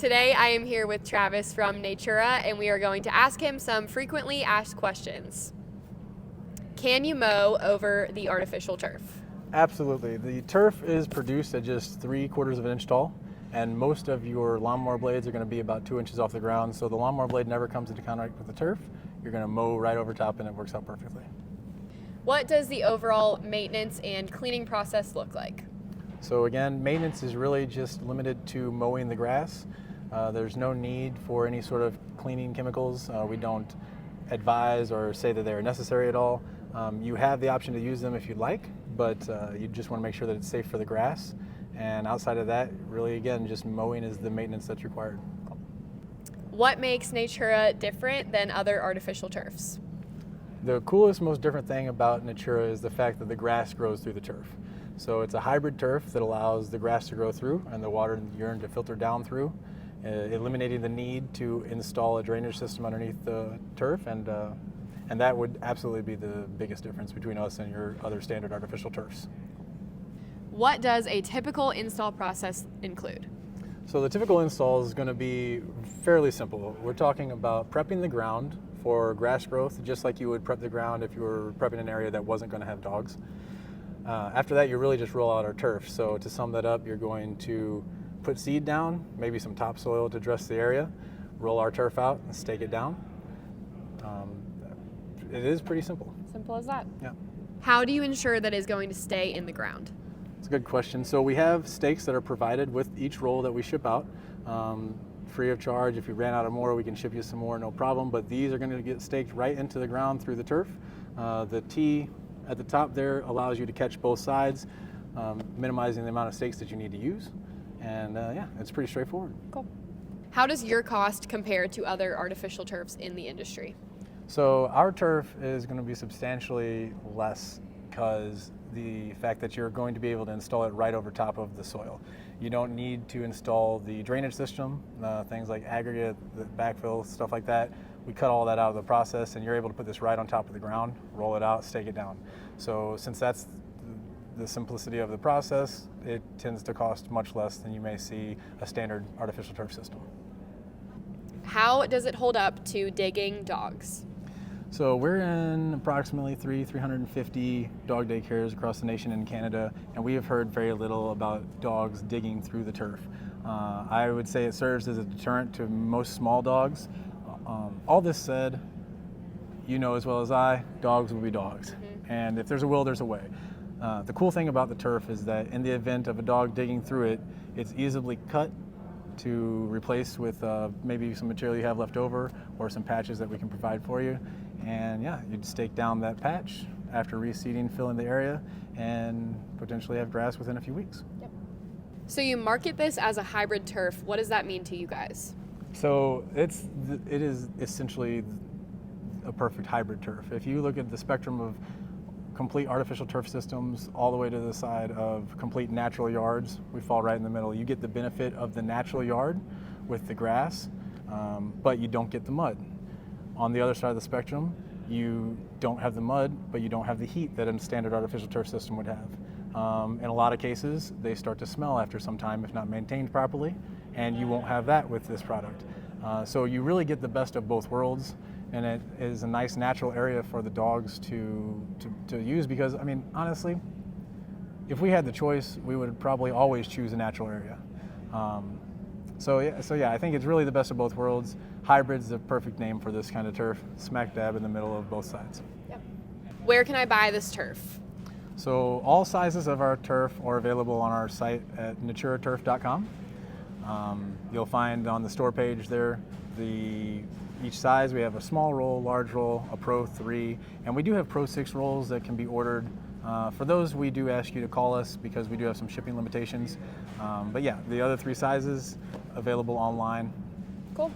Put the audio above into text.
Today I am here with Travis from Natura, and we are going to ask him some frequently asked questions. Can you mow over the artificial turf? Absolutely. The turf is produced at just 3/4 of an inch tall, and most of your lawnmower blades are going to be about 2 inches off the ground, so the lawnmower blade never comes into contact with the turf. You're going to mow right over top and it works out perfectly. What does the overall maintenance and cleaning process look like? So again, maintenance is really just limited to mowing the grass. There's no need for any sort of cleaning chemicals. We don't advise or say that they are necessary at all. You have the option to use them if you'd like, but you just want to make sure that it's safe for the grass. And outside of that, really again, just mowing is the maintenance that's required. What makes Natura different than other artificial turfs? The coolest, most different thing about Natura is the fact that the grass grows through the turf. So it's a hybrid turf that allows the grass to grow through and the water and urine to filter down through, eliminating the need to install a drainage system underneath the turf, and that would absolutely be the biggest difference between us and your other standard artificial turfs. What does a typical install process include? So the typical install is going to be fairly simple. We're talking about prepping the ground for grass growth, just like you would prep the ground if you were prepping an area that wasn't going to have dogs. After that, you really just roll out our turf. So to sum that up, you're going to put seed down, maybe some topsoil to dress the area, roll our turf out and stake it down. It is pretty simple. Simple as that. Yeah. How do you ensure that it's going to stay in the ground? It's a good question. So we have stakes that are provided with each roll that we ship out, free of charge. If you ran out of more, we can ship you some more, no problem. But these are going to get staked right into the ground through the turf. The T at the top there allows you to catch both sides, minimizing the amount of stakes that you need to use. And yeah, it's pretty straightforward. Cool. How does your cost compare to other artificial turfs in the industry? So our turf is going to be substantially less because the fact that you're going to be able to install it right over top of the soil. You don't need to install the drainage system, things like aggregate, the backfill, stuff like that. We cut all that out of the process, and you're able to put this right on top of the ground, roll it out, stake it down. So since that's the simplicity of the process, it tends to cost much less than you may see a standard artificial turf system. How does it hold up to digging dogs? So we're in approximately 350 dog daycares across the nation and Canada, and we have heard very little about dogs digging through the turf. I would say it serves as a deterrent to most small dogs. All this said, you know as well as I, dogs will be dogs. Mm-hmm. And if there's a will, there's a way. The cool thing about the turf is that in the event of a dog digging through it, it's easily cut to replace with maybe some material you have left over or some patches that we can provide for you. And yeah, you'd stake down that patch after reseeding, fill in the area, and potentially have grass within a few weeks. Yep. So you market this as a hybrid turf. What does that mean to you guys? So it is essentially a perfect hybrid turf. If you look at the spectrum of complete artificial turf systems all the way to the side of complete natural yards, we fall right in the middle. You get the benefit of the natural yard with the grass, but you don't get the mud. On the other side of the spectrum, you don't have the mud, but you don't have the heat that a standard artificial turf system would have. In a lot of cases, they start to smell after some time if not maintained properly, and you won't have that with this product. So you really get the best of both worlds, and it is a nice natural area for the dogs to use because, I mean, honestly, if we had the choice, we would probably always choose a natural area. So yeah, I think it's really the best of both worlds. Hybrid's the perfect name for this kind of turf, smack dab in the middle of both sides. Yep. Where can I buy this turf? So all sizes of our turf are available on our site at naturaturf.com. You'll find on the store page there each size. We have a small roll, large roll, a Pro 3, and we do have Pro 6 rolls that can be ordered. For those, we do ask you to call us because we do have some shipping limitations. But yeah, the other 3 sizes available online. Cool.